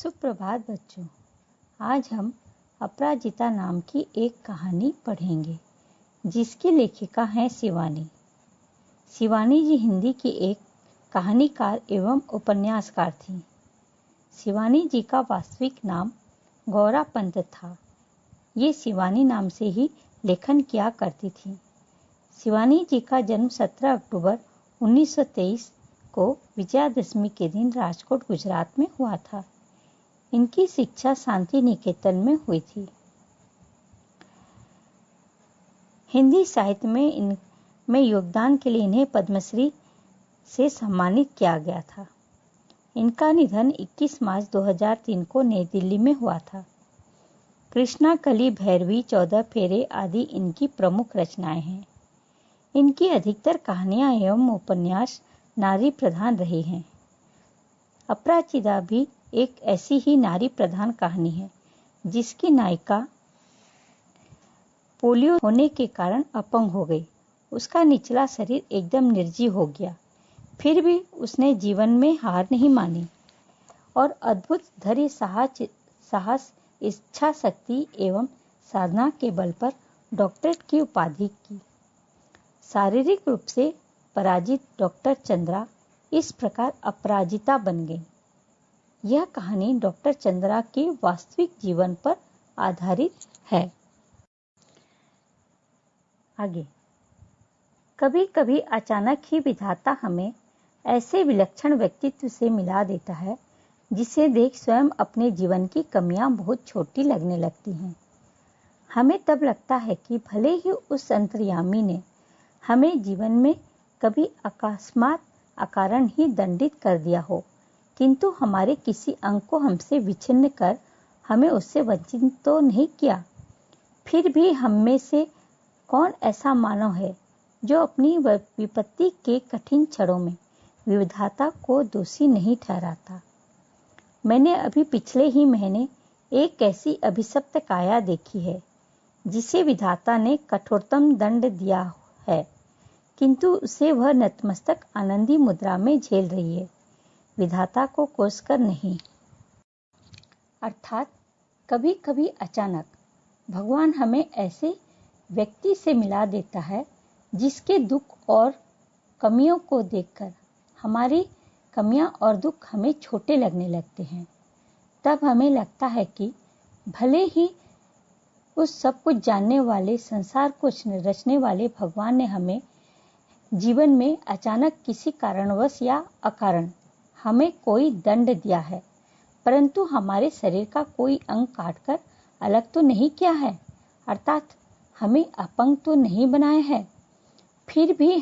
सुप्रभात बच्चों। आज हम अपराजिता नाम की एक कहानी पढ़ेंगे जिसकी लेखिका हैं शिवानी। शिवानी जी हिंदी की एक कहानीकार एवं उपन्यासकार थीं। शिवानी जी का वास्तविक नाम गौरा पंत था। ये शिवानी नाम से ही लेखन किया करती थीं। शिवानी जी का जन्म 17 अक्टूबर 1923 को विजयादशमी के दिन राजकोट गुजरात में हुआ था। इनकी शिक्षा शांति निकेतन में हुई थी। हिंदी साहित्य में इनमें योगदान के लिए इन्हें पद्मश्री से सम्मानित किया गया था। इनका निधन 21 मार्च 2003 को नई दिल्ली में हुआ था। कृष्णा कली, भैरवी, 14 फेरे आदि इनकी प्रमुख रचनाएं हैं। इनकी अधिकतर कहानियां एवं उपन्यास नारी प्रधान रहे हैं। अपराजिता भी एक ऐसी ही नारी प्रधान कहानी है जिसकी नायिका पोलियो होने के कारण अपंग हो गई। उसका निचला शरीर एकदम निर्जीव हो गया। फिर भी उसने जीवन में हार नहीं मानी और अद्भुत धैर्य, साहस, इच्छा शक्ति एवं साधना के बल पर डॉक्टरेट की उपाधि की। शारीरिक रूप से पराजित डॉक्टर चंद्रा इस प्रकार अपराजिता बन गई। यह कहानी डॉक्टर चंद्रा के वास्तविक जीवन पर आधारित है। आगे, कभी कभी अचानक ही विधाता हमें ऐसे विलक्षण व्यक्तित्व से मिला देता है जिसे देख स्वयं अपने जीवन की कमियां बहुत छोटी लगने लगती हैं। हमें तब लगता है कि भले ही उस अंतर्यामी ने हमें जीवन में कभी अकस्मात अकारण ही दंडित कर दिया हो, किंतु हमारे किसी अंग को हमसे विच्छिन्न कर हमें उससे वंचित तो नहीं किया। फिर भी हम में से कौन ऐसा मानव है जो अपनी विपत्ति के कठिन क्षणों में विधाता को दोषी नहीं ठहराता। मैंने अभी पिछले ही महीने एक ऐसी अभिशप्त काया देखी है जिसे विधाता ने कठोरतम दंड दिया है, किंतु उसे वह नतमस्तक आनंदी मुद्रा में झेल रही है, विधाता को कोसकर नहीं। अर्थात कभी कभी अचानक भगवान हमें ऐसे व्यक्ति से मिला देता है जिसके दुख और कमियों को देखकर हमारी कमियां और दुख हमें छोटे लगने लगते हैं। तब हमें लगता है कि भले ही उस सब कुछ जानने वाले, संसार को रचने वाले भगवान ने हमें जीवन में अचानक किसी कारणवश या अकारण हमें कोई दंड दिया है, परंतु हमारे शरीर का कोई अंग काटकर अलग तो नहीं किया है, अर्थात हमें अपंग तो नहीं बनाया है। फिर भी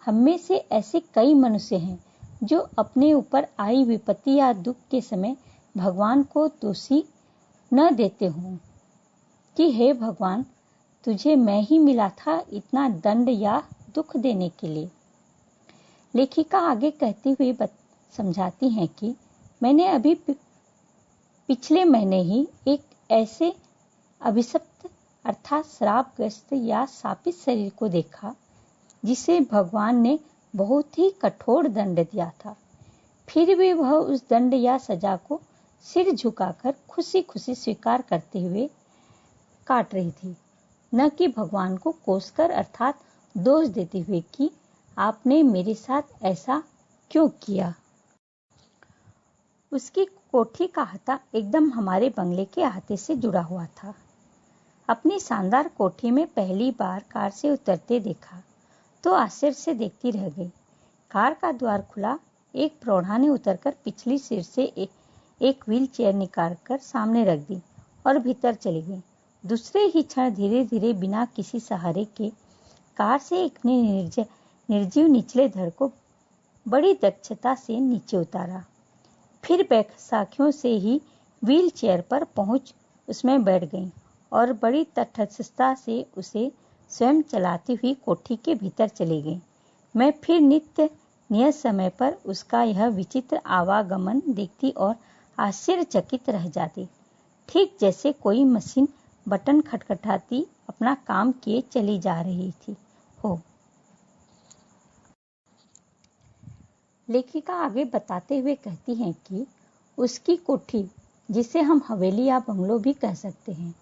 हम में से ऐसे कई मनुष्य हैं जो अपने ऊपर आई विपत्ति या दुख के समय भगवान को दोषी न देते हों कि हे भगवान, तुझे मैं ही मिला था इतना दंड या दुख देने के लिए। लेखिका आगे कहती हुई समझाती हैं कि मैंने अभी पिछले महीने ही एक ऐसे अभिशप्त अर्थात श्रापग्रस्त या शापित शरीर को देखा जिसे भगवान ने बहुत ही कठोर दंड दिया था। फिर भी वह उस दंड या सजा को सिर झुकाकर खुशी खुशी स्वीकार करते हुए काट रही थी, न कि भगवान को कोसकर अर्थात दोष देते हुए कि आपने मेरे साथ ऐसा क्यों किया। उसकी कोठी का अहाता एकदम हमारे बंगले के अहाते से जुड़ा हुआ था। अपनी शानदार कोठी में पहली बार कार से उतरते देखा तो आश्चर्य से देखती रह गई। कार का द्वार खुला, एक प्रौढ़ा ने उतरकर पिछली सीट से एक व्हील चेयर निकालकर सामने रख दी और भीतर चली गई। दूसरे ही क्षण धीरे धीरे बिना किसी सहारे के कार से एक निर्जीव निचले धड़ को बड़ी दक्षता से नीचे उतारा। फिर बैसाखियों से ही व्हील चेयर पर पहुंच उसमें बैठ गई और बड़ी तटस्थता से उसे स्वयं चलाती हुई कोठी के भीतर चली गई। मैं फिर नियत समय पर उसका यह विचित्र आवागमन देखती और आश्चर्यचकित रह जाती, ठीक जैसे कोई मशीन बटन खटखटाती अपना काम किए चली जा रही थी हो। लेखिका आगे बताते हुए कहती हैं कि उसकी कोठी, जिसे हम हवेली या बंगलो भी कह सकते हैं,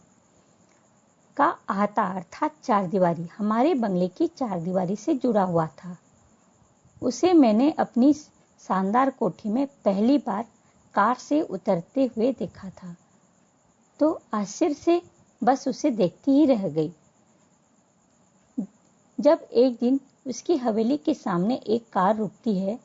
का आहता अर्थात चारदीवारी हमारे बंगले की चारदीवारी से जुड़ा हुआ था। उसे मैंने अपनी शानदार कोठी में पहली बार कार से उतरते हुए देखा था, तो आश्चर्य से बस उसे देखती ही रह गई। जब एक दिन उसकी हवेली के सामने एक कार रुकती है,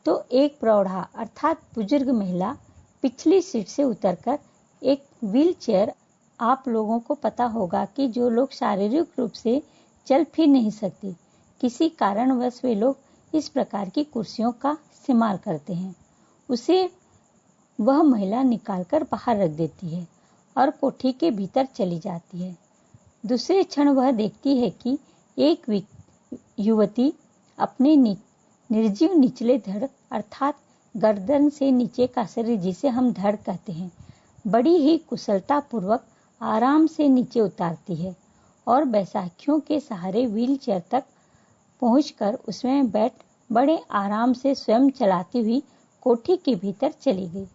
तो एक प्रौढ़ा अर्थात बुजुर्ग महिला पिछली सीट से उतरकर एक व्हील चेयर, आप लोगों को पता होगा कि जो लोग शारीरिक रूप से चल फिर नहीं सकते, किसी कारणवश वे लोग इस प्रकार की कुर्सियों का इस्तेमाल करते हैं, उसे वह महिला निकालकर बाहर रख देती है और कोठी के भीतर चली जाती है। दूसरे क्षण वह देखती है कि एक युवती अपने निर्जीव निचले धड़ अर्थात गर्दन से नीचे का शरीर, जिसे हम धड़ कहते हैं, बड़ी ही कुशलता पूर्वक आराम से नीचे उतारती है और बैसाखियों के सहारे व्हील चेयर तक पहुंचकर उसमें बैठ बड़े आराम से स्वयं चलाती हुई कोठी के भीतर चली गई।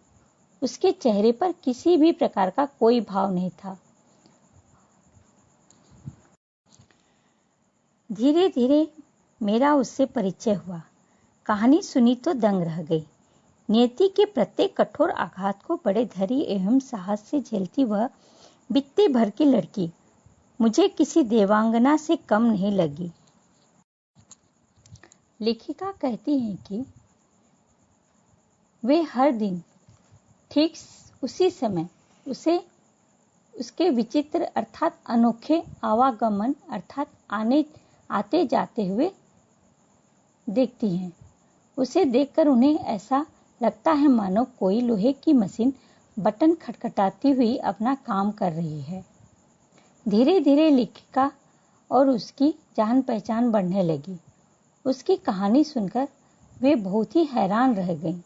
उसके चेहरे पर किसी भी प्रकार का कोई भाव नहीं था। धीरे धीरे मेरा उससे परिचय हुआ। कहानी सुनी तो दंग रह गई। नियति के प्रत्येक कठोर आघात को बड़े धैर्य एवं साहस से झेलती वह बित्ते भर की लड़की मुझे किसी देवांगना से कम नहीं लगी। लेखिका कहती हैं कि वे हर दिन ठीक उसी समय उसे उसके विचित्र अर्थात अनोखे आवागमन अर्थात आते जाते हुए देखती हैं। उसे देखकर उन्हें ऐसा लगता है मानो कोई लोहे की मशीन बटन खटखटाती हुई अपना काम कर रही है। धीरे धीरे लेखिका और उसकी जान पहचान बढ़ने लगी। उसकी कहानी सुनकर वे बहुत ही हैरान रह गईं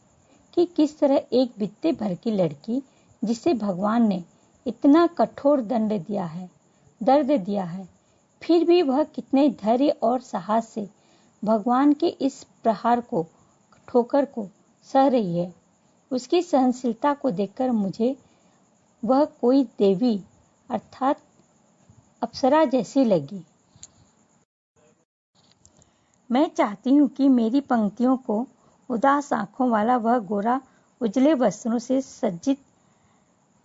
कि किस तरह एक बित्ते भर की लड़की, जिसे भगवान ने इतना कठोर दर्द दिया है, फिर भी वह कितने धैर्य और साहस से भगवान के इस प्रहार को, ठोकर को सह रही है। उसकी सहनशीलता को देखकर मुझे वह कोई देवी अर्थात अप्सरा जैसी लगी। मैं चाहती हूँ कि मेरी पंक्तियों को उदास आंखों वाला वह गोरा उजले वस्त्रों से सज्जित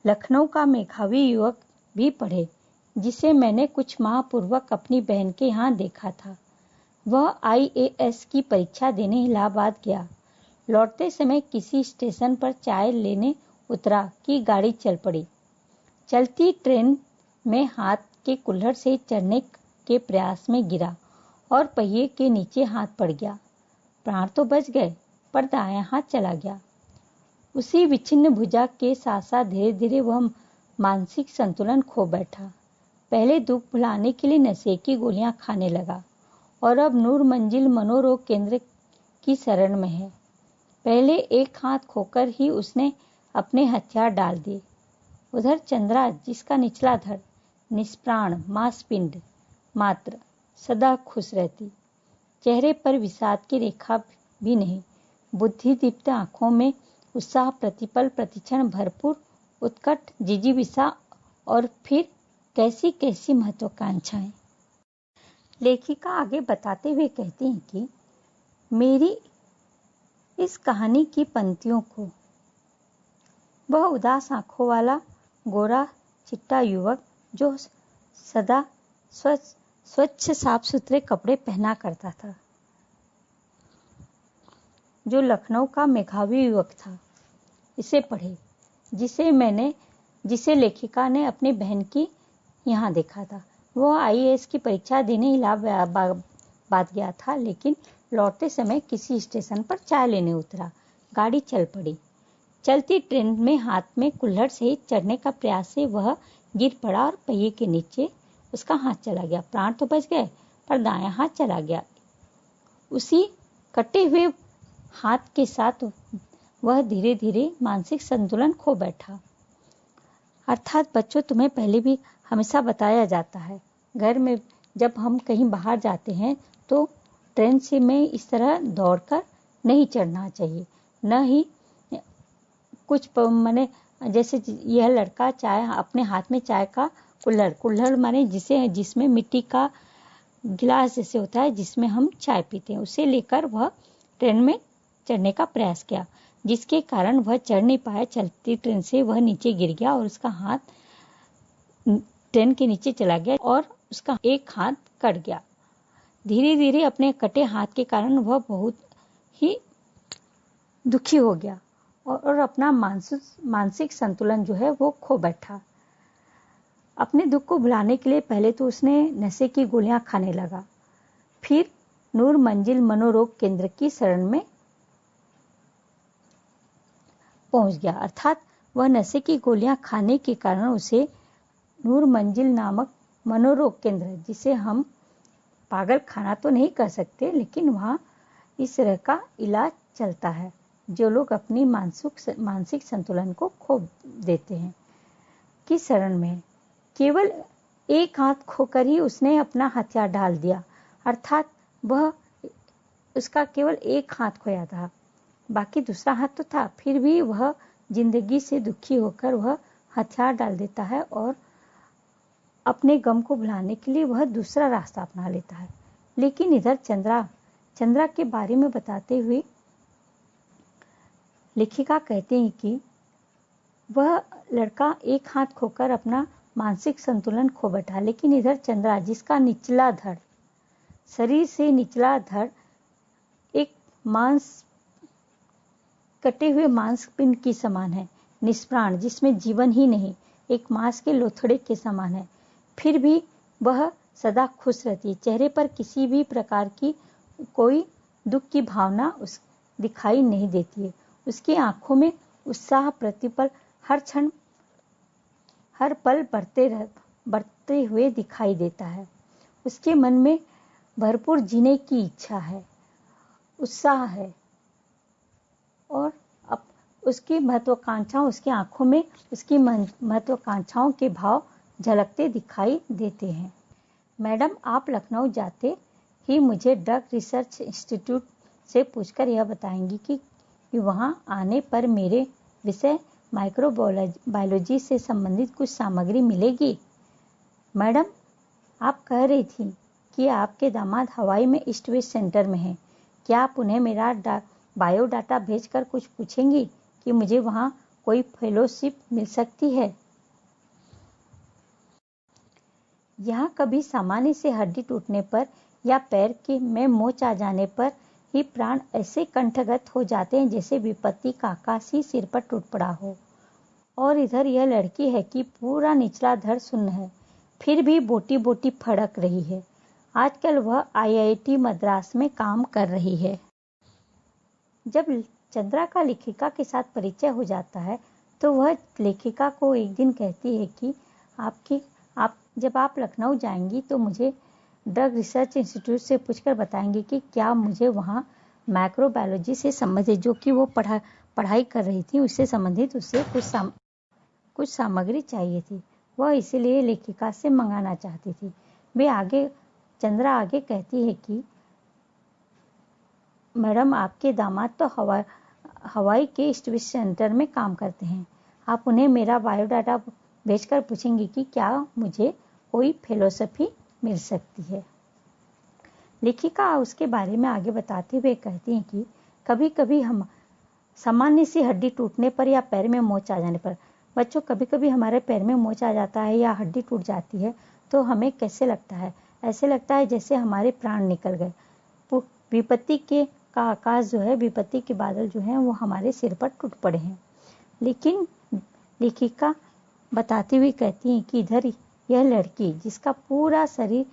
लखनऊ का मेघावी युवक भी पढ़े, जिसे मैंने कुछ माह पूर्वक अपनी बहन के यहाँ देखा था। वह IAS की परीक्षा देने इलाहाबाद गया। लौटते समय किसी स्टेशन पर चाय लेने उतरा कि गाड़ी चल पड़ी। चलती ट्रेन में हाथ के कुल्हड़ से चढ़ने के प्रयास में गिरा और पहिए के नीचे हाथ पड़ गया। प्राण तो बच गए, पर दायां हाथ चला गया। उसी विच्छिन्न भुजा के साथ साथ धीरे धीरे वह मानसिक संतुलन खो बैठा। पहले दुख भुलाने के लिए नशे की गोलियां खाने लगा और अब नूर मंजिल मनोरोग केंद्र की शरण में है। पहले एक हाथ खोकर ही उसने अपने हथियार डाल दिए। उधर चंद्रा, जिसका निचला धड़ निष्प्राण मांसपिंड मात्र सदा खुश रहती, चेहरे पर विषाद की रेखा भी नहीं, बुद्धि दीप्त आंखों में उत्साह प्रतिपल प्रतिक्षण भरपूर उत्कट जिजीविषा और फिर कैसी कैसी महत्वाकांक्षाएं। लेखिका आगे बताते हुए कहती हैं कि मेरी इस कहानी की पंक्तियों को वह उदास आंखों वाला गोरा चिट्टा युवक, जो सदा स्वच्छ साफ सुथरे कपड़े पहना करता था, जो लखनऊ का मेघावी युवक था, इसे पढ़े, जिसे लेखिका ने अपनी बहन की यहाँ देखा था। वह IAS की परीक्षा देने इलाहाबाद गया था, लेकिन लौटते समय किसी स्टेशन पर चाय लेने उतरा। गाड़ी चल पड़ी। चलती ट्रेन में हाथ में कुल्हड़ से चढ़ने का प्रयास से वह गिर पड़ा और पहिए के नीचे उसका हाथ चला गया। प्राण तो बच गए, पर दायां हाथ चला गया। उसी कटे हुए हाथ के साथ वह धीरे धीरे मानसिक संतुलन खो बैठा। अर्थात बच्चों, तुम्हें पहले भी हमेशा बताया जाता है, घर में जब हम कहीं बाहर जाते हैं तो ट्रेन से में इस तरह दौड़कर नहीं चढ़ना चाहिए, न ही कुछ माने जैसे यह लड़का चाय अपने हाथ में चाय का कुल्हड़ माने जिसमें मिट्टी का गिलास जैसे होता है जिसमें हम चाय पीते हैं, उसे लेकर वह ट्रेन में चढ़ने का प्रयास किया, जिसके कारण वह चढ़ नहीं पाया। चलती ट्रेन से वह नीचे गिर गया और उसका हाथ ट्रेन के नीचे चला गया और उसका एक हाथ कट गया। धीरे धीरे अपने कटे हाथ के कारण वह बहुत ही दुखी हो गया और अपना मानसिक संतुलन जो है वो खो बैठा। अपने दुख को भुलाने के लिए पहले तो उसने नशे की गोलियां खाने लगा, फिर नूर मंजिल मनोरोग केंद्र की शरण में पहुंच गया। अर्थात वह नशे की गोलियां खाने के कारण उसे नूर मंजिल नामक मनोरोग केंद्र, जिसे हम पागल खाना तो नहीं कह सकते, लेकिन वहाँ इस तरह का इलाज चलता है जो लोग अपनी मानसिक संतुलन को खो देते हैं, की शरण में। केवल एक हाथ खोकर ही उसने अपना हथियार डाल दिया, अर्थात वह उसका केवल एक हाथ खोया था, बाकी दूसरा हाथ तो था। फिर भी वह जिंदगी से दुखी होकर वह हथियार डाल देता है और अपने गम को भुलाने के लिए वह दूसरा रास्ता अपना लेता है। लेकिन इधर चंद्रा के बारे में बताते हुए लेखिका कहते हैं कि वह लड़का एक हाथ खोकर अपना मानसिक संतुलन खो बैठा, लेकिन इधर चंद्रा, जिसका निचला धड़, शरीर से निचला धड़ एक कटे हुए मांसपिंड की समान है, निष्प्राण, जिसमें जीवन ही नहीं, एक मांस के लोथड़े के समान है, फिर भी वह सदा खुश रहती है। चेहरे पर किसी भी प्रकार की कोई दुख की भावना दिखाई नहीं देती है। उसकी आंखों में उत्साह प्रतिपल हर क्षण हर पल बढ़ते हुए दिखाई देता है। उसके मन में भरपूर जीने की इच्छा है, उत्साह है और उसकी महत्वाकांक्षाओं, उसकी आंखों में उसकी महत्वाकांक्षाओं के भाव झलकते दिखाई देते हैं। मैडम, आप लखनऊ जाते ही मुझे ड्रग रिसर्च इंस्टीट्यूट से पूछकर यह बताएंगी कि वहाँ आने पर मेरे विषय माइक्रोबायोलॉजी से संबंधित कुछ सामग्री मिलेगी। मैडम, आप कह रही थी कि आपके दामाद हवाई में ईस्ट वेस्ट सेंटर में हैं। क्या आप उन्हें मेरा बायोडाटा भेजकर कुछ पूछेंगी कि मुझे वहाँ कोई फेलोशिप मिल सकती है? यहाँ कभी सामान्य से हड्डी टूटने पर या पैर में मोच आ जाने पर ही प्राण ऐसे कंठगत हो जाते हैं जैसे विपत्ति का आकाश ही सिर पर टूट पड़ा हो। और इधर यह लड़की है कि पूरा निचला धड़ शून्य है, फिर भी बोटी बोटी फड़क रही है। आजकल वह IIT मद्रास में काम कर रही है। जब चंद्रा का लेखिका के साथ परिचय हो जाता है तो वह लेखिका को एक दिन कहती है कि जब आप लखनऊ जाएंगी तो मुझे ड्रग रिसर्च इंस्टीट्यूट से पूछकर बताएंगे कि क्या मुझे वहाँ माइक्रोबायोलॉजी से संबंधित, जो कि वो पढ़ाई कर रही थी, उससे संबंधित उससे कुछ सामग्री चाहिए थी। वह इसीलिए लेखिका से मंगाना चाहती थी। चंद्रा आगे कहती है कि मैडम, आपके दामाद तो हवाई के ईस्ट वेस्ट सेंटर में काम करते हैं। आप उन्हें मेरा बायोडाटा भेजकर पूछेंगे कि क्या मुझे कोई फेलोशिप मिल सकती है। लेखिका उसके बारे में आगे बताते हुए कहती हैं कि कभी कभी हम सामान्य सी हड्डी टूटने पर या पैर में मोच आ जाने पर, बच्चों, कभी कभी हमारे पैर में मोच आ जाता है या हड्डी टूट जाती है तो हमें कैसे लगता है? ऐसे लगता है जैसे हमारे प्राण निकल गए। विपत्ति का आकाश जो है, विपत्ति के बादल जो हैं वो हमारे सिर पर टूट पड़े हैं। लेकिन लेखिका बताती हुई कहती हैं कि इधर यह लड़की, जिसका पूरा शरीर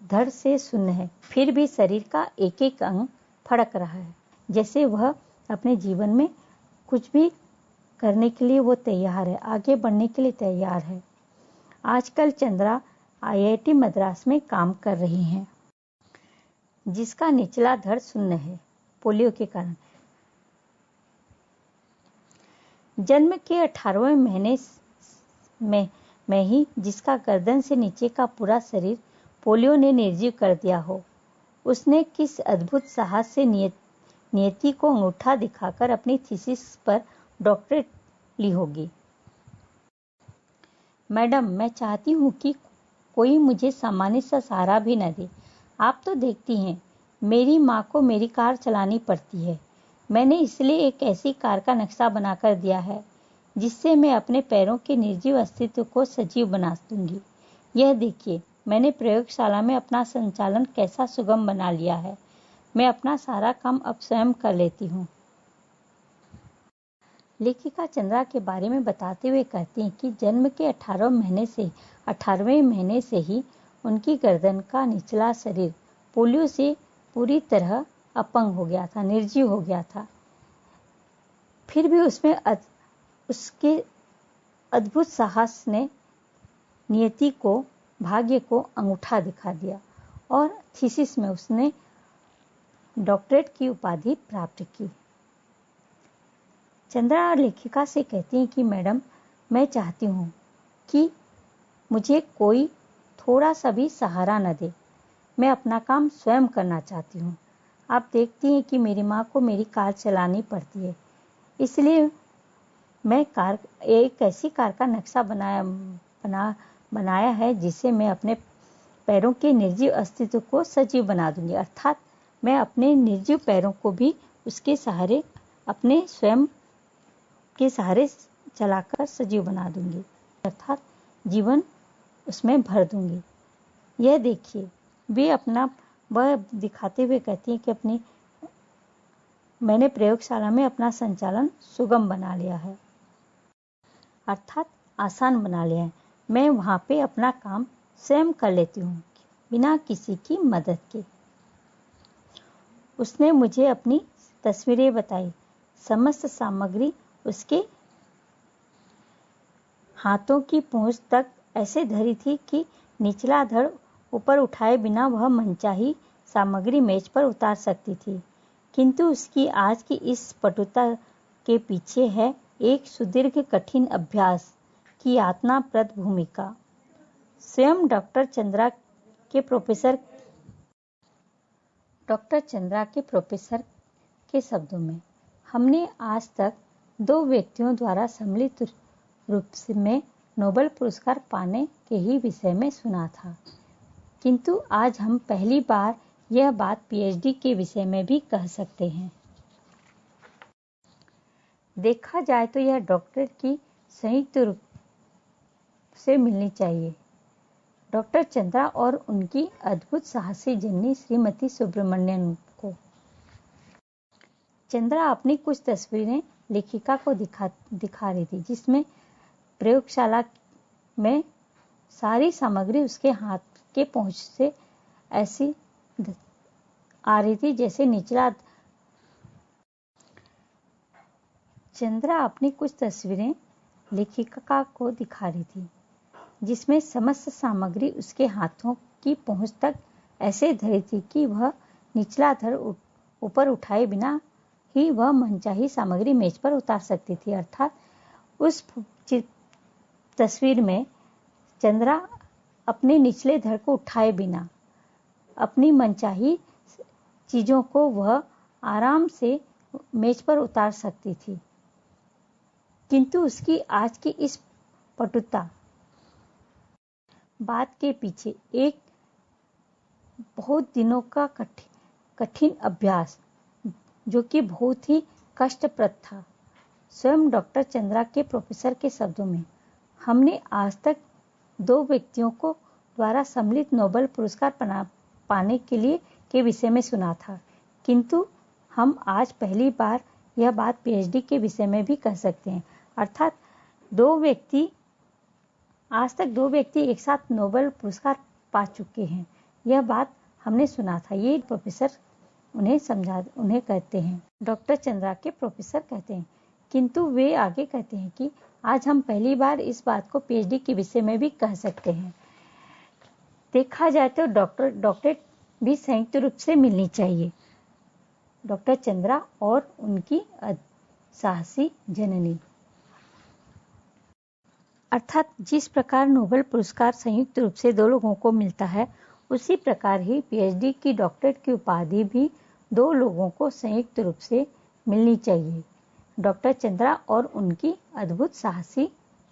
धड़ से शून्य है, फिर भी शरीर का एक एक अंग फड़क रहा है, जैसे वह अपने जीवन में कुछ भी करने के लिए वो तैयार है, आगे बढ़ने के लिए तैयार है। आजकल चंद्रा IIT मद्रास में काम कर रही हैं, जिसका निचला धड़ शून्य है पोलियो के कारण। जन्म के 18वें महीने में ही जिसका गर्दन से नीचे का पूरा शरीर पोलियो ने निर्जीव कर दिया हो, उसने किस अद्भुत साहस से नियति को अंगूठा दिखाकर अपनी थीसिस पर डॉक्टरेट ली होगी। मैडम, मैं चाहती हूँ कि कोई मुझे सामान्य सा सहारा भी न दे। आप तो देखती हैं, मेरी माँ को मेरी कार चलानी पड़ती है। मैंने इसलिए एक ऐसी कार का नक्शा बनाकर दिया है जिससे मैं अपने पैरों के निर्जीव अस्तित्व को सजीव बना दूंगी। यह देखिए, मैंने प्रयोगशाला में अपना संचालन कैसा सुगम बना लिया है। मैं अपना सारा काम अब स्वयं कर लेती हूँ। लेखिका चंद्रा के बारे में बताते हुए कहती हैं कि जन्म के 18वें महीने से ही उनकी गर्दन का निचला शरीर पोलियो से पूरी तरह अपंग हो गया था, निर्जीव हो गया था। फिर भी उसके अद्भुत साहस ने नियति को, भाग्य को अंगूठा दिखा दिया और थीसिस में उसने डॉक्टरेट की उपाधि प्राप्त की। चंद्रा लेखिका से कहती हैं कि मैडम, मैं चाहती हूँ कि मुझे कोई थोड़ा सा भी सहारा न दे। मैं अपना काम स्वयं करना चाहती हूँ। आप देखती हैं कि मेरी माँ को मेरी कार चलानी पड़ती है, इसलिए मैं एक ऐसी कार का नक्शा बनाया है जिससे मैं अपने पैरों के निर्जीव अस्तित्व को सजीव बना दूंगी। अर्थात मैं अपने निर्जीव पैरों को भी उसके सहारे, अपने स्वयं के सहारे चलाकर सजीव बना दूंगी, अर्थात जीवन उसमें भर दूंगी। यह देखिए, वह दिखाते हुए कहती है कि मैंने प्रयोगशाला में अपना संचालन सुगम बना लिया है, अर्थात आसान बना लिया है। मैं वहां पे अपना काम स्वयं कर लेती हूँ बिना किसी की मदद के। उसने मुझे अपनी तस्वीरें बताई। समस्त सामग्री उसके हाथों की पहुंच तक ऐसे धरी थी कि निचला धड़ ऊपर उठाए बिना वह मनचाही सामग्री मेज पर उतार सकती थी। किंतु उसकी आज की इस पटुता के पीछे है एक सुदीर्घ कठिन अभ्यास की यातनाप्रद भूमिका। स्वयं डॉक्टर चंद्रा के प्रोफेसर के शब्दों में, हमने आज तक 2 व्यक्तियों द्वारा सम्मिलित रूप में नोबेल पुरस्कार पाने के ही विषय में सुना था, किंतु आज हम पहली बार यह बात पीएचडी के विषय में भी कह सकते हैं। देखा जाए तो यह डॉक्टरेट की संयुक्त रूप से मिलनी चाहिए। डॉक्टर चंद्रा और उनकी अद्भुत साहसी जननी श्रीमती सुब्रमण्यन को। चंद्रा अपनी कुछ तस्वीरें लेखिका को दिखा रही थी, जिसमें प्रयोगशाला में सारी सामग्री उसके हाथ के पहुंच से ऐसी आ रही थी जैसे निचला। चंद्रा अपनी कुछ तस्वीरें लेखिका को दिखा रही थी, जिसमें समस्त सामग्री उसके हाथों की पहुंच तक ऐसे धरी थी कि वह निचला धड़ ऊपर उठाए बिना ही वह मनचाही सामग्री मेज पर उतार सकती थी। अर्थात उस तस्वीर में चंद्रा अपने निचले धड़ को उठाए बिना अपनी मनचाही चीजों को वह आराम से मेज पर उतार सकती थी, किंतु उसकी आज की इस पटुता बात के पीछे एक बहुत दिनों का कठिन अभ्यास, जो कि बहुत ही कष्टप्रद था। स्वयं डॉक्टर चंद्रा के प्रोफेसर के शब्दों में, हमने आज तक 2 व्यक्तियों को द्वारा सम्मिलित नोबेल पुरस्कार पाने के विषय में सुना था, किंतु हम आज पहली बार यह बात पीएचडी के विषय में भी कह सकते हैं। अर्थात आज तक 2 व्यक्ति एक साथ नोबेल पुरस्कार पा चुके हैं, यह बात हमने सुना था। ये प्रोफेसर उन्हें कहते हैं, डॉक्टर चंद्रा के प्रोफेसर कहते हैं, किंतु वे आगे कहते हैं कि आज हम पहली बार इस बात को पीएचडी के विषय में भी कह सकते हैं। देखा जाए तो डॉक्टरेट भी संयुक्त रूप से मिलनी चाहिए। डॉक्टर चंद्रा और उनकी साहसी जननी। अर्थात जिस प्रकार नोबेल पुरस्कार संयुक्त रूप से 2 लोगों को मिलता है, उसी प्रकार ही पीएचडी की डॉक्टरेट की उपाधि भी 2 लोगों को संयुक्त रूप से मिलनी चाहिए। डॉक्टर चंद्रा और उनकी अद्भुत साहसी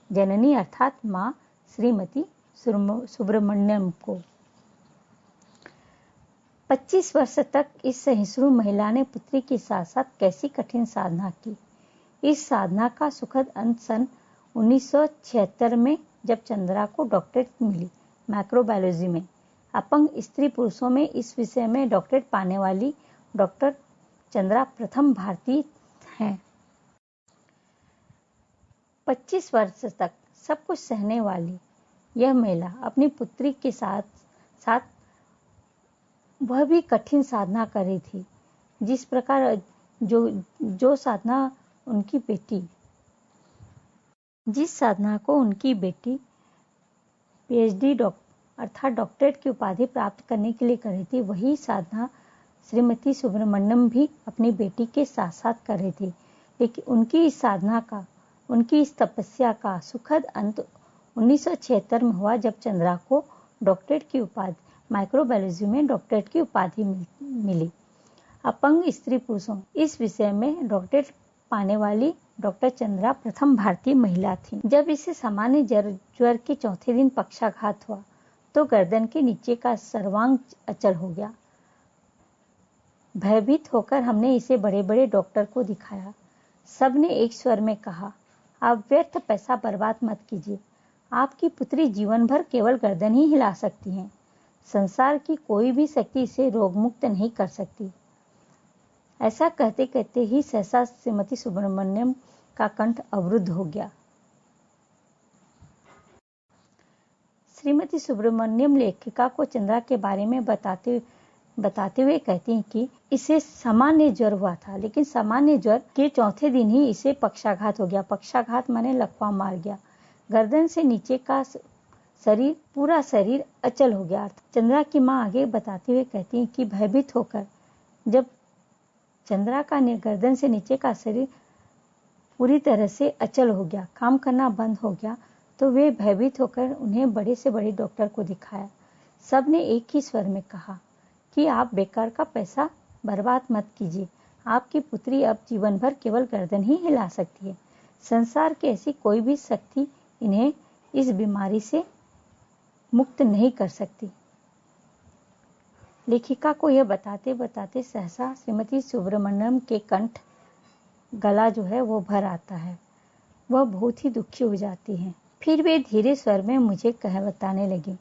जननी अर्थात माँ श्रीमती सुब्रमण्यम को। 25 वर्ष तक इस सहिष्णु महिला ने पुत्री के साथ साथ कैसी कठिन साधना की। इस साधना का सुखद अंत सन 1976 में जब चंद्रा को डॉक्टरेट मिली माइक्रोबायोलॉजी में। अपंग स्त्री पुरुषों में इस विषय में डॉक्टरेट पाने वाली डॉक्टर चंद्रा प्रथम भारतीय हैं। 25 वर्ष तक सब कुछ सहने वाली यह महिला अपनी पुत्री के साथ साथ वह भी कठिन साधना कर रही थी। जिस प्रकार जो साधना उनकी बेटी जिस साधना को उनकी बेटी पीएचडी अर्थात डॉक्टरेट की उपाधि प्राप्त करने के लिए कर रही थी, वही साधना श्रीमती सुब्रमण्यम भी अपनी बेटी के साथ साथ कर रही थी। लेकिन उनकी इस साधना का, उनकी इस तपस्या का सुखद अंत 1976 में हुआ जब चंद्रा को डॉक्टरेट की उपाधि माइक्रोबायोलॉजी में डॉक्टरेट की उपाधि मिली। अपंग स्त्री पुरुषों इस विषय में डॉक्टरेट पाने वाली डॉक्टर चंद्रा प्रथम भारतीय महिला थी। जब इसे सामान्य ज्वर के चौथे दिन पक्षाघात हुआ तो गर्दन के नीचे का सर्वांग अचल हो गया। भयभीत होकर हमने इसे बड़े बड़े डॉक्टर को दिखाया। सबने एक स्वर में कहा, आप व्यर्थ पैसा बर्बाद मत कीजिए। आपकी पुत्री जीवन भर केवल गर्दन ही हिला सकती हैं। संसार की कोई भी शक्ति इसे रोगमुक्त नहीं कर सकती। ऐसा कहते कहते ही सहसा श्रीमती सुब्रमण्यम का कंठ अवरुद्ध हो गया। श्रीमती सुब्रमण्यम लेखिका को चंद्रा के बारे में बताते हुए कहती हैं कि इसे सामान्य ज्वर हुआ था, लेकिन सामान्य ज्वर के चौथे दिन ही इसे पक्षाघात हो गया। पक्षाघात माने लकवा मार गया। गर्दन से नीचे का शरीर, पूरा शरीर अचल हो गया। चंद्रा की मां आगे बताते हुए कहती हैं कि भयभीत होकर जब चंद्रा का गर्दन से नीचे का शरीर पूरी तरह से अचल हो गया, काम करना बंद हो गया, तो वे भयभीत होकर उन्हें बड़े से बड़े डॉक्टर को दिखाया। सबने एक ही स्वर में कहा कि आप बेकार का पैसा बर्बाद मत कीजिए। आपकी पुत्री अब जीवन भर केवल गर्दन ही हिला सकती है। संसार की ऐसी कोई भी शक्ति इन्हें इस बीमारी से मुक्त नहीं कर सकती। लेखिका को यह बताते बताते सहसा श्रीमती सुब्रमण्यम के कंठ गला जो है वो भर आता है। वह बहुत ही दुखी हो जाती हैं। फिर वे धीरे स्वर में मुझे बताने लगी,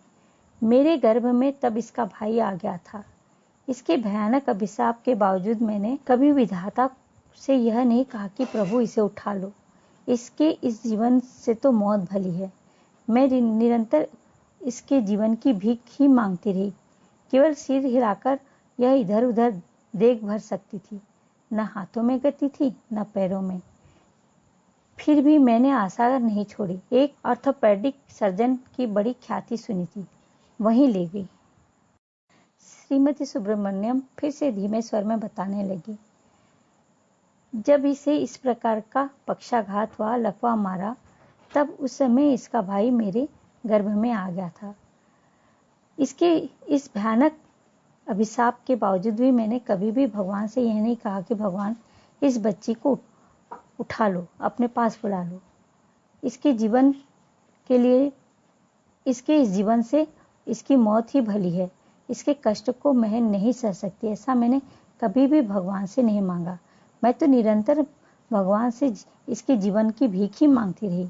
मेरे गर्भ में तब इसका भाई आ गया था। इसके भयानक अभिशाप के बावजूद मैंने कभी विधाता से यह नहीं कहा कि प्रभु इसे उठा लो। इसके इस जीवन से तो मौत भली है। मैं निरंतर इसके जीवन की भीख ही मांगती रही। केवल सिर हिलाकर यह इधर उधर देख भर सकती थी। न हाथों में गति थी, न पैरों में। फिर भी मैंने आशा नहीं छोड़ी। एक ऑर्थोपेडिक सर्जन की बड़ी ख्याति सुनी थी, वहीं ले गई। श्रीमती सुब्रमण्यम फिर से धीमे स्वर में बताने लगी, जब इसे इस प्रकार का पक्षाघात हुआ, लकवा मारा, तब उस समय इसका भाई मेरे गर्भ में आ गया था। इसके इस भयानक अभिशाप के बावजूद भी मैंने कभी भी भगवान से यह नहीं कहा कि भगवान इस बच्ची को उठा लो, अपने पास बुला लो। इसके जीवन के लिए, इसके इस जीवन से इसकी मौत ही भली है। इसके कष्ट को मैं नहीं सह सकती। ऐसा मैंने कभी भी भगवान से नहीं मांगा। मैं तो निरंतर भगवान से इसके जीवन की भीख ही मांगती रही।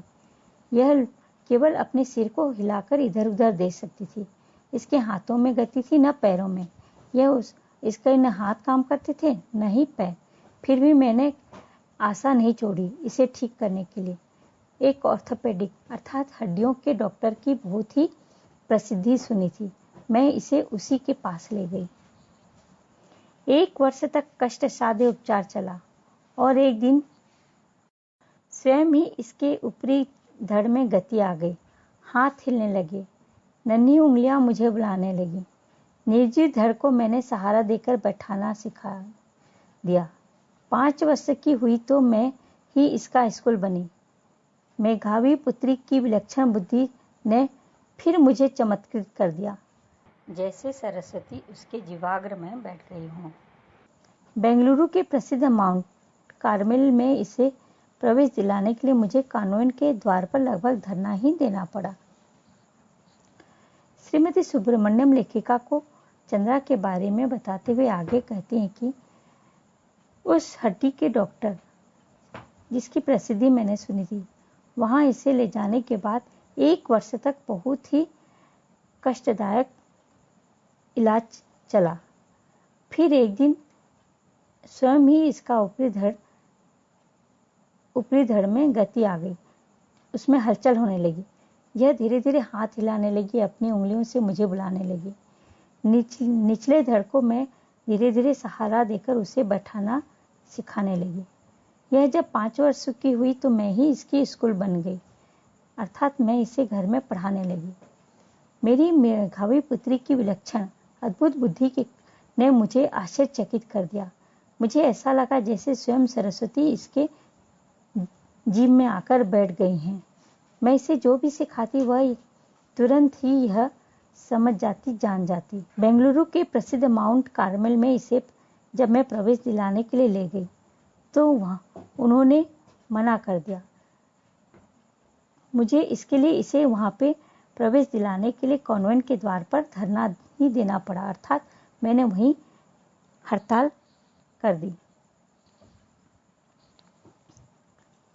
यह केवल अपने सिर को हिलाकर इधर उधर देख सकती थी। इसके हाथों में गति थी, न पैरों में। इसके न हाथ काम करते थे, न ही पैर। फिर भी मैंने आशा नहीं छोड़ी इसे ठीक करने के लिए। एक ऑर्थोपेडिक अर्थात हड्डियों के डॉक्टर की बहुत ही प्रसिद्धि सुनी थी। मैं इसे उसी के पास ले गई। 1 वर्ष तक कष्ट साध्य उपचार चला और एक दिन स्वयं ही इसके ऊपरी धड़ में गति आ गई। हाथ हिलने लगे, नन्ही उंगलियां मुझे बुलाने लगी। निर्जीव धड़ को मैंने सहारा देकर बैठाना सिखा दिया। 5 वर्ष की हुई तो मैं ही इसका स्कूल बनी। मेधावी पुत्री की विलक्षण बुद्धि ने फिर मुझे चमत्कृत कर दिया, जैसे सरस्वती उसके जीवाग्र में बैठ गई हूँ। बेंगलुरु के प्रसिद्ध माउंट कार्मेल में इसे प्रवेश दिलाने के लिए मुझे कॉन्वेंट के द्वार पर लगभग धरना ही देना पड़ा। श्रीमती सुब्रमण्यम लेखिका को चंद्रा के बारे में बताते हुए आगे कहती हैं कि उस हड्डी के डॉक्टर जिसकी प्रसिद्धि मैंने सुनी थी, वहां इसे ले जाने के बाद 1 वर्ष तक बहुत ही कष्टदायक इलाज चला। फिर एक दिन स्वयं ही इसका ऊपरी धड़ में गति आ गई, उसमें हलचल होने लगी। यह धीरे धीरे हाथ हिलाने लगी, अपनी उंगलियों से मुझे बुलाने लगी। निचले धड़ को मैं धीरे धीरे सहारा देकर उसे बैठाना सिखाने लगी। यह जब 5 वर्ष की हुई तो मैं ही इसकी स्कूल बन गई, अर्थात मैं इसे घर में पढ़ाने लगी। मेरी मेघावी पुत्री की विलक्षण अद्भुत बुद्धि ने मुझे आश्चर्यचकित कर दिया। मुझे ऐसा लगा जैसे स्वयं सरस्वती इसके जीव में आकर बैठ गई हैं। मैं इसे जो भी सिखाती वह तुरंत ही यह समझ जाती, जान जाती। बेंगलुरु के प्रसिद्ध माउंट कार्मेल में इसे जब मैं प्रवेश दिलाने के लिए ले गई तो उन्होंने मना कर दिया। मुझे इसके लिए इसे वहां पे प्रवेश दिलाने के लिए कॉन्वेंट के द्वार पर धरना ही देना पड़ा, अर्थात मैंने वहीं हड़ताल कर दी।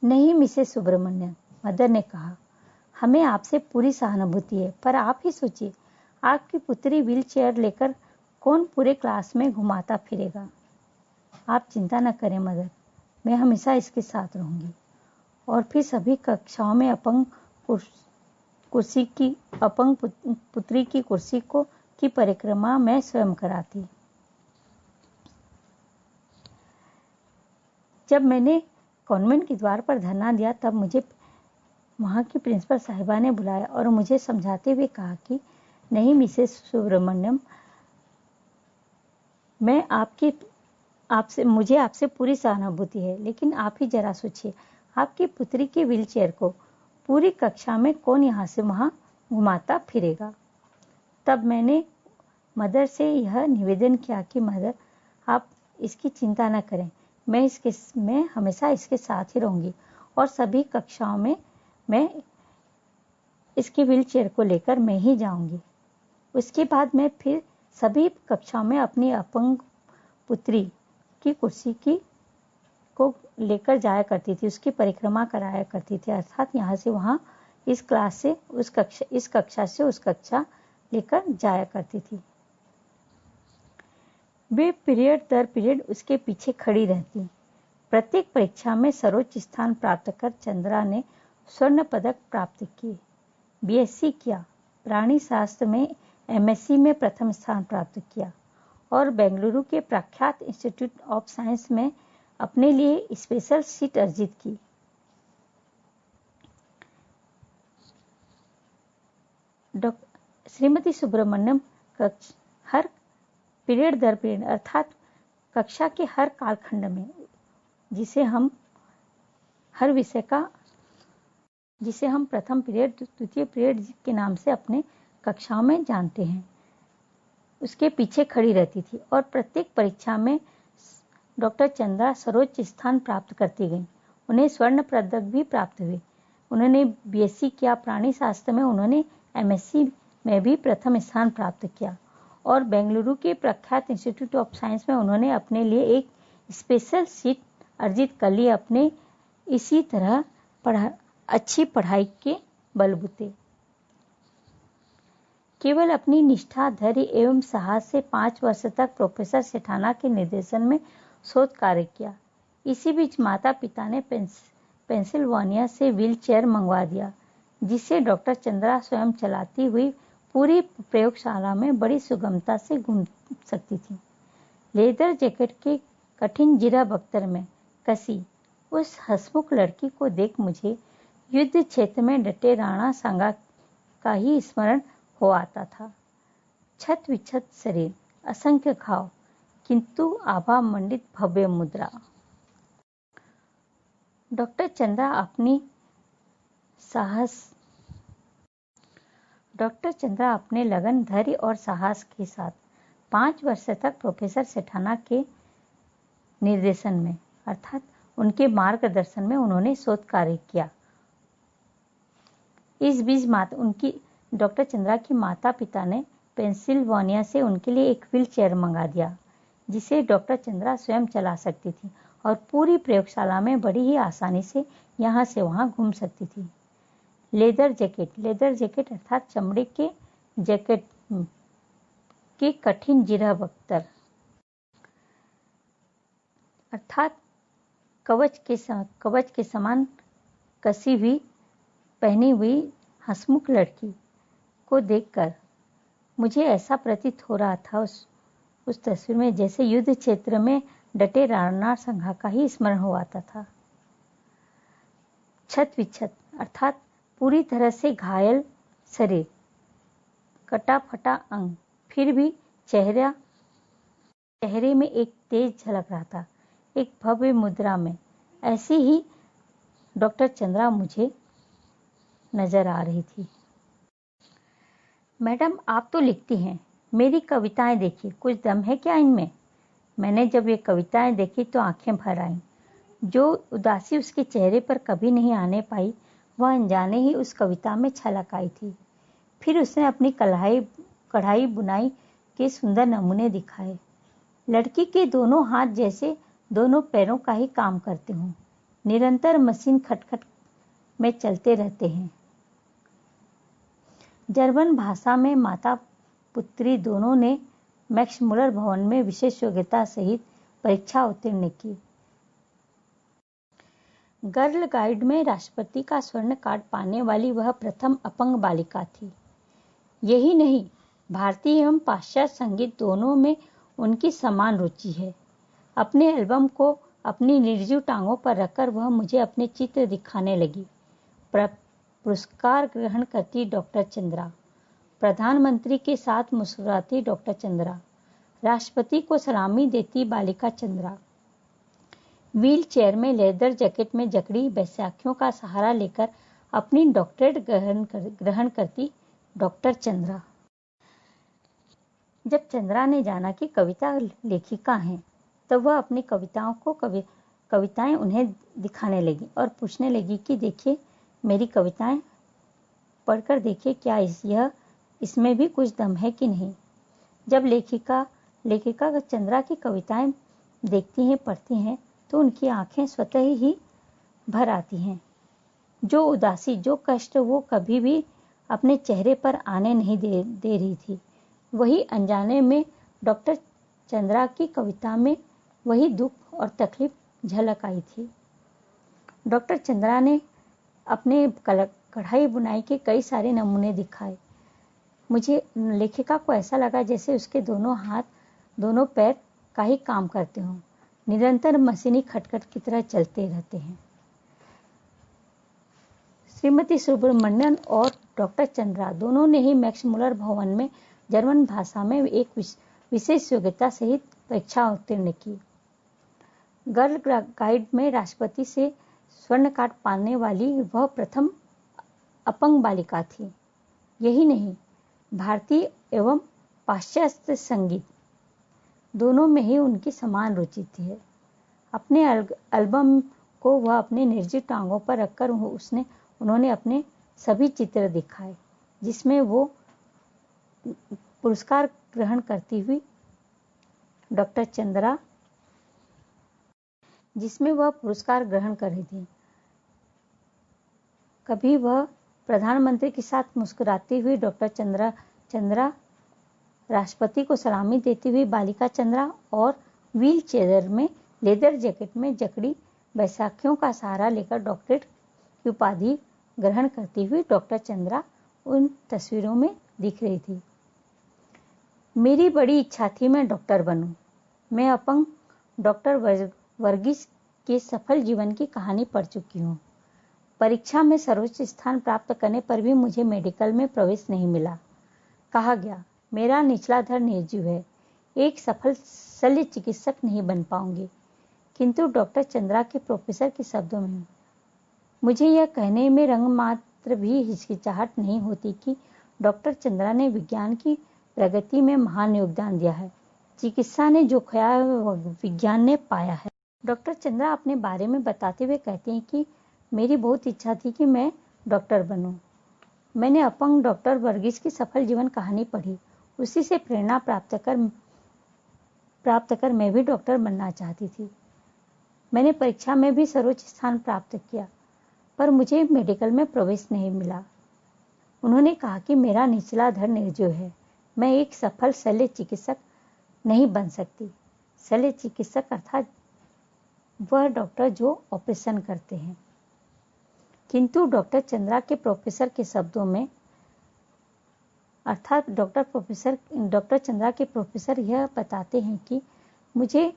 नहीं मिसेस सुब्रमण्यम, मदर ने कहा, हमें आपसे पूरी सहानुभूति है, पर आप ही सोचिए, आपकी पुत्री व्हीलचेयर लेकर कौन पूरे क्लास में घुमाता फिरेगा। आप चिंता न करें मदर, मैं हमेशा इसके साथ रहूंगी। और फिर सभी कक्षाओं में अपंग पुत्री की कुर्सी की परिक्रमा मैं स्वयं कराती। जब मैंने कॉन्वेंट के द्वार पर धरना दिया तब मुझे वहां की प्रिंसिपल साहिबा ने बुलाया और मुझे समझाते हुए कहा कि नहीं मिसेस सुब्रमण्यम, मुझे आपसे पूरी सहानुभूति है, लेकिन आप ही जरा सोचिए, आपकी पुत्री की व्हीलचेयर को पूरी कक्षा में कौन यहाँ से वहां घुमाता फिरेगा। तब मैंने मदर से यह निवेदन किया कि मदर, आप इसकी चिंता न करें, मैं हमेशा इसके साथ ही रहूंगी और सभी कक्षाओं में मैं इसकी व्हीलचेयर को लेकर मैं ही जाऊंगी। उसके बाद मैं फिर सभी कक्षाओं में अपनी अपंग पुत्री की कुर्सी को लेकर जाया करती थी, उसकी परिक्रमा कराया करती थी, अर्थात यहाँ से वहाँ, इस क्लास से उस कक्षा, इस कक्षा से उस कक्षा लेकर जाया करती थी। वे पीरियड दर पीरियड उसके पीछे खड़ी रहती। प्रत्येक परीक्षा में सर्वोच्च स्थान प्राप्त कर चंद्रा ने स्वर्ण पदक प्राप्त किए, बीएससी किया, प्राणी शास्त्र में एमएससी में प्रथम स्थान प्राप्त किया और बेंगलुरु के प्रख्यात इंस्टीट्यूट ऑफ साइंस में अपने लिए स्पेशल सीट अर्जित की। श्रीमती सुब्रमण्यम हर पीरियड दर पीरियड, अर्थात कक्षा के हर कालखंड में, जिसे हम प्रथम पीरियड, द्वितीय पीरियड के नाम से अपने कक्षाओं में जानते हैं, उसके पीछे खड़ी रहती थी और प्रत्येक परीक्षा में डॉक्टर चंद्रा सर्वोच्च स्थान प्राप्त करती गई। उन्हें स्वर्ण पदक भी प्राप्त हुए। उन्होंने बीएससी किया, प्राणी शास्त्र में उन्होंने एमएससी में भी प्रथम स्थान प्राप्त किया और बेंगलुरु के प्रख्यात इंस्टीट्यूट ऑफ साइंस में उन्होंने अपने लिए एक स्पेशल सीट अर्जित कर ली, अपने इसी तरह अच्छी पढ़ाई के बलबूते। केवल अपनी निष्ठा, धैर्य एवं साहस से 5 वर्ष तक प्रोफेसर सेठाना के निर्देशन में शोध कार्य किया। इसी बीच माता पिता ने पेंसिल्वानिया से व्हीलचेयर मंगवा दिया, जिसे डॉक्टर चंद्रा स्वयं चलाती हुई पूरी प्रयोगशाला में बड़ी सुगमता से घूम सकती थी। लेदर जैकेट के कठिन जीरा बख्तर में कसी उस हंसमुख लड़की को देख मुझे युद्ध क्षेत्र में डटे राणा सांगा का ही स्मरण हो आता था। छत विछत शरीर, असंख्य घाव, किंतु आभा मंडित भव्य मुद्रा। डॉक्टर चंद्रा अपने लगन, धैर्य और साहस के साथ 5 वर्ष तक प्रोफेसर सेठाना के निर्देशन में, अर्थात उनके मार्गदर्शन में उन्होंने शोध कार्य किया। इस बीच उनकी डॉक्टर चंद्रा की माता पिता ने पेंसिल्वानिया से उनके लिए एक व्हील चेयर मंगा दिया, जिसे डॉक्टर चंद्रा स्वयं चला सकती थी और पूरी प्रयोगशाला में बड़ी ही आसानी से यहाँ से वहाँ घूम सकती थी। लेदर जैकेट अर्थात चमड़े के जैकेट के कठिन जिरह बख्तर अर्थात कवच के समान कसी हुई पहनी हुई हंसमुख लड़की को देखकर मुझे ऐसा प्रतीत हो रहा था उस तस्वीर में, जैसे युद्ध क्षेत्र में डटे राणा का ही स्मरण हो आता था। छत विच्छत अर्थात पूरी तरह से घायल शरीर, कटा फटा अंग, फिर भी चेहरे में एक तेज झलक रहा था, एक भव्य मुद्रा में। ऐसी ही डॉक्टर चंद्रा मुझे नजर आ रही थी। मैडम, आप तो लिखती हैं, मेरी कविताएं देखिए, कुछ दम है क्या इनमें? मैंने जब ये कविताएं देखी तो आंखें भर आईं। जो उदासी उसके चेहरे पर कभी नहीं आने पाई, वह अनजाने ही उस कविता में छलक आई थी। फिर उसने अपनी कढ़ाई बुनाई के सुंदर नमूने दिखाए। लड़की के दोनों हाथ जैसे दोनों पैरों का ही काम करते हों, निरंतर मशीन खटखट में चलते रहते हैं। जर्मन भाषा में माता पुत्री दोनों ने मैक्स मुलर भवन में विशेष योग्यता सहित परीक्षा उत्तीर्ण की। गर्ल गाइड में राष्ट्रपति का स्वर्ण कार्ड पाने वाली वह प्रथम अपंग बालिका थी। यही नहीं, भारतीय एवं पाश्चात्य संगीत दोनों में उनकी समान रुचि है। अपने एल्बम को अपनी निर्जीव टांगों पर रखकर वह मुझे अपने चित्र दिखाने लगी। पुरस्कार ग्रहण करती डॉक्टर चंद्रा, प्रधानमंत्री के साथ मुस्कुराती डॉक्टर चंद्रा, राष्ट्रपति को सलामी देती बालिका चंद्रा, व्हील चेयर में लेदर जैकेट में जकड़ी बैसाखियों का सहारा लेकर अपनी डॉक्टरेट ग्रहण करती डॉक्टर चंद्रा। जब चंद्रा ने जाना कि कविता लेखिका हैं, तब वह अपनी कविताएं उन्हें दिखाने लगी और पूछने लगी कि देखिए, मेरी कविताएं पढ़कर देखिए, क्या इसमें भी कुछ दम है कि नहीं। जब लेखिका चंद्रा की कविताएं देखती हैं, पढ़ती हैं, तो उनकी आंखें स्वतः ही भर आती हैं। जो उदासी, जो कष्ट वो कभी भी अपने चेहरे पर आने नहीं दे रही थी, वही अनजाने में डॉक्टर चंद्रा की कविता में वही दुख और तकलीफ झलक आई थी। डॉक्टर चंद्रा ने अपने कढ़ाई बुनाई के कई सारे नमूने दिखाए। मुझे लेखिका को ऐसा लगा जैसे उसके दोनों हाथ, दोनों पैर का ही काम करते हों, निरंतर मशीनी खटखट की तरह चलते रहते हैं। श्रीमती सुब्रमण्यन और डॉक्टर चंद्रा दोनों ने ही मैक्स मुलर भवन में जर्मन भाषा में एक विशेष योग्यता सहित परीक्षा उत्तीर्ण की। गर्ल गाइड में राष्ट्रपति से स्वर्ण कार्ड पाने वाली वह प्रथम अपंग बालिका थी। यही नहीं, भारतीय एवं पाश्चात्य संगीत दोनों में ही उनकी समान रुचि थी। अपने एल्बम को वह अपने निर्जीव टांगों पर रखकर उन्होंने अपने सभी चित्र दिखाए, जिसमें वो पुरस्कार ग्रहण करती हुई डॉक्टर चंद्रा, जिसमें वह पुरस्कार ग्रहण कर रही थी। कभी वह प्रधानमंत्री के साथ मुस्कुराती हुई डॉक्टर चंद्रा, राष्ट्रपति को सलामी देती हुई बालिका चंद्रा और व्हील चेयर में लेदर जैकेट में जकड़ी बैसाखियों का सहारा लेकर डॉक्टरेट की उपाधि ग्रहण करती हुई डॉक्टर चंद्रा उन तस्वीरों में दिख रही थी। मेरी बड़ी इच्छा थी मैं डॉक्टर बनूं। मैं अपंग डॉक्टर वर्गीस के सफल जीवन की कहानी पढ़ चुकी हूँ। परीक्षा में सर्वोच्च स्थान प्राप्त करने पर भी मुझे मेडिकल में प्रवेश नहीं मिला। कहा गया, मेरा निचला धड़ निर्जीव है, एक सफल शल्य चिकित्सक नहीं बन पाऊंगी। किंतु डॉक्टर चंद्रा के प्रोफेसर के शब्दों में मुझे यह कहने में रंग मात्र भी हिचकिचाहट नहीं होती कि डॉक्टर चंद्रा ने विज्ञान की प्रगति में महान योगदान दिया है। चिकित्सा ने जो खोया है वह विज्ञान ने पाया है। डॉक्टर चंद्रा अपने बारे में बताते हुए कहते हैं कि मेरी बहुत इच्छा थी कि मैं डॉक्टर बनूं। मैंने अपंग डॉक्टर वर्गीस की सफल जीवन कहानी पढ़ी। उसी से प्रेरणा प्राप्त कर मैं भी डॉक्टर बनना चाहती थी। मैंने परीक्षा में भी सर्वोच्च स्थान प्राप्त किया, पर मुझे मेडिकल में प्रवेश नहीं मिला। उन्होंने कहा कि मेरा निचला धड़ निर्जीव है, मैं एक सफल शल्य चिकित्सक नहीं बन सकती। शल्य चिकित्सक अर्थात वह डॉक्टर जो ऑपरेशन करते हैं। किंतु डॉक्टर चंद्रा के प्रोफेसर के शब्दों में अर्थात डॉक्टर चंद्रा के प्रोफेसर यह बताते हैं कि मुझे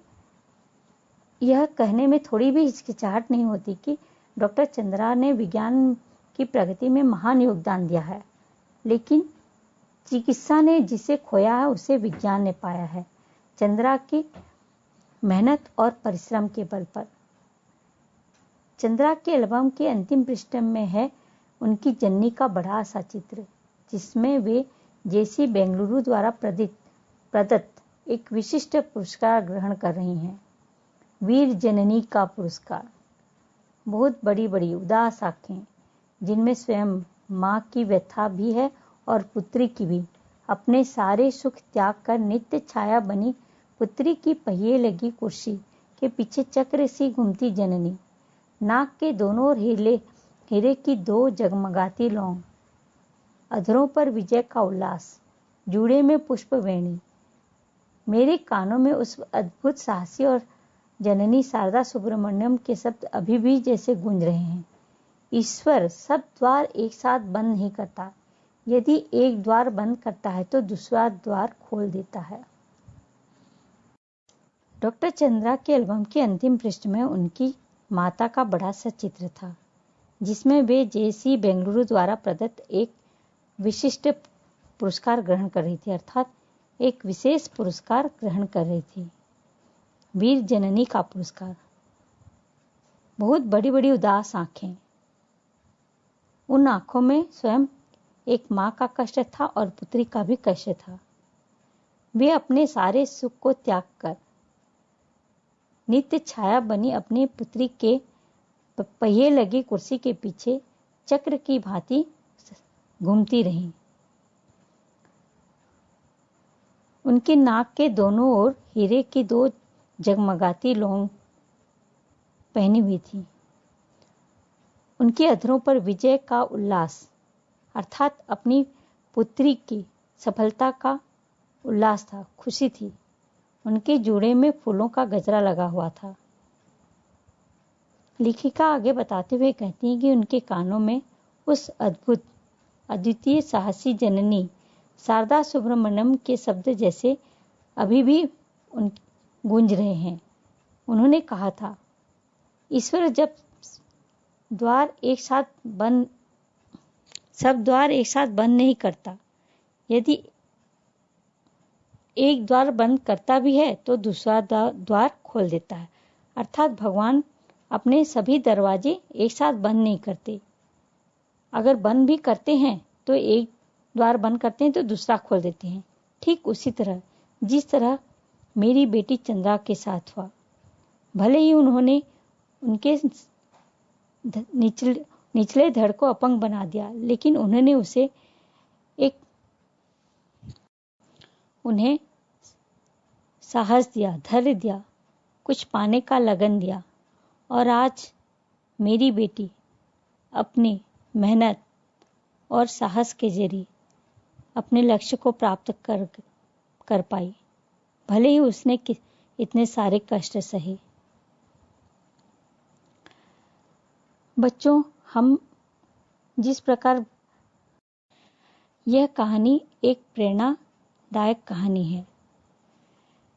यह कहने में थोड़ी भी हिचकिचाहट नहीं होती कि डॉक्टर चंद्रा ने विज्ञान की प्रगति में महान योगदान दिया है, लेकिन चिकित्सा ने जिसे खोया है उसे विज्ञान ने पाया है, चंद्रा की मेहनत और परिश्रम के बल पर। चंद्रा के एल्बम के अंतिम पृष्ठ में है उनकी जननी का बड़ा सा चित्र, जिसमें वे जेसी बेंगलुरु द्वारा प्रदत्त एक विशिष्ट पुरस्कार ग्रहण कर रही हैं, वीर जननी का पुरस्कार। बहुत बड़ी बड़ी उदास आंखें, जिनमें स्वयं माँ की व्यथा भी है और पुत्री की भी। अपने सारे सुख त्याग कर नित्य छाया बनी पुत्री की पहिए लगी कुर्सी के पीछे चक्र सी घूमती जननी। नाक के दोनों ओर हीरे की 2 जगमगाती लौंग, अधरों पर विजय का उल्लास, जूड़े में पुष्प वेणी। मेरे कानों में उस अद्भुत साहसी और जननी शारदा सुब्रमण्यम के शब्द अभी भी जैसे गूंज रहे हैं। ईश्वर सब द्वार एक साथ बंद नहीं करता, यदि एक द्वार बंद करता है तो दूसरा द्वार खोल देता है। डॉक्टर चंद्रा के एल्बम के अंतिम पृष्ठ में उनकी माता का बड़ा सा चित्र था, जिसमें वे जेसी बेंगलुरु द्वारा प्रदत्त एक विशिष्ट पुरस्कार ग्रहण कर रही थी, अर्थात एक विशेष पुरस्कार ग्रहण कर रही थी, वीर जननी का पुरस्कार। बहुत बड़ी बड़ी उदास आंखें, उन आंखों में स्वयं एक माँ का कष्ट था और पुत्री का भी कष्ट था। वे अपने सारे सुख को त्याग कर नित्य छाया बनी अपनी पुत्री के पहिए लगी कुर्सी के पीछे चक्र की भांति घूमती रहीं। उनकी नाक के दोनों ओर हीरे की 2 जगमगाती लौंग पहनी हुई थी। उनके अधरों पर विजय का उल्लास अर्थात अपनी पुत्री की सफलता का उल्लास था, खुशी थी। उनके जूड़े में फूलों का गजरा लगा हुआ था। लेखिका आगे बताते हुए कहती हैं कि उनके कानों में उस अद्भुत अद्वितीय साहसी जननी शारदा सुब्रमण्यम के शब्द जैसे अभी भी गूंज रहे हैं। उन्होंने कहा था, ईश्वर जब सब द्वार एक साथ बंद नहीं करता, यदि एक द्वार बंद करता भी है तो दूसरा द्वार खोल देता है। अर्थात भगवान अपने सभी दरवाजे एक साथ बंद नहीं करते, अगर बंद भी करते हैं तो एक द्वार बंद करते हैं तो दूसरा खोल देते हैं। ठीक उसी तरह जिस तरह मेरी बेटी चंद्रा के साथ हुआ। भले ही उन्होंने उनके निचले धड़ को अपंग बना दिया, लेकिन उन्होंने उन्हें साहस दिया, धैर्य दिया, कुछ पाने का लगन दिया, और आज मेरी बेटी अपनी मेहनत और साहस के जरिए अपने लक्ष्य को प्राप्त कर पाई, भले ही उसने इतने सारे कष्ट सहे। बच्चों, हम जिस प्रकार यह कहानी एक प्रेरणादायक कहानी है,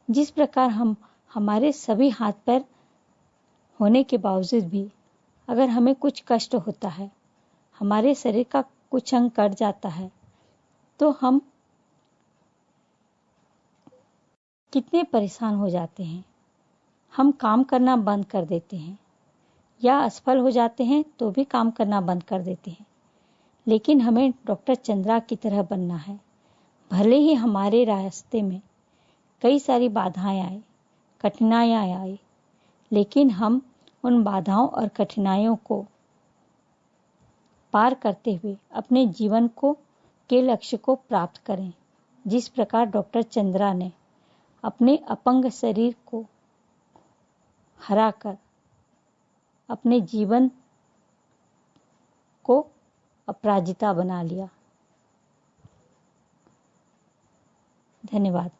जिस प्रकार हम हमारे सभी हाथ पैर होने के बावजूद भी अगर हमें कुछ कष्ट होता है, हमारे शरीर का कुछ अंग कट जाता है, तो हम कितने परेशान हो जाते हैं। हम काम करना बंद कर देते हैं या असफल हो जाते हैं तो भी काम करना बंद कर देते हैं। लेकिन हमें डॉक्टर चंद्रा की तरह बनना है। भले ही हमारे रास्ते में कई सारी बाधाएं आए, कठिनाइयां आए, लेकिन हम उन बाधाओं और कठिनाइयों को पार करते हुए अपने जीवन के लक्ष्य को प्राप्त करें। जिस प्रकार डॉक्टर चंद्रा ने अपने अपंग शरीर को हराकर अपने जीवन को अपराजिता बना लिया। धन्यवाद।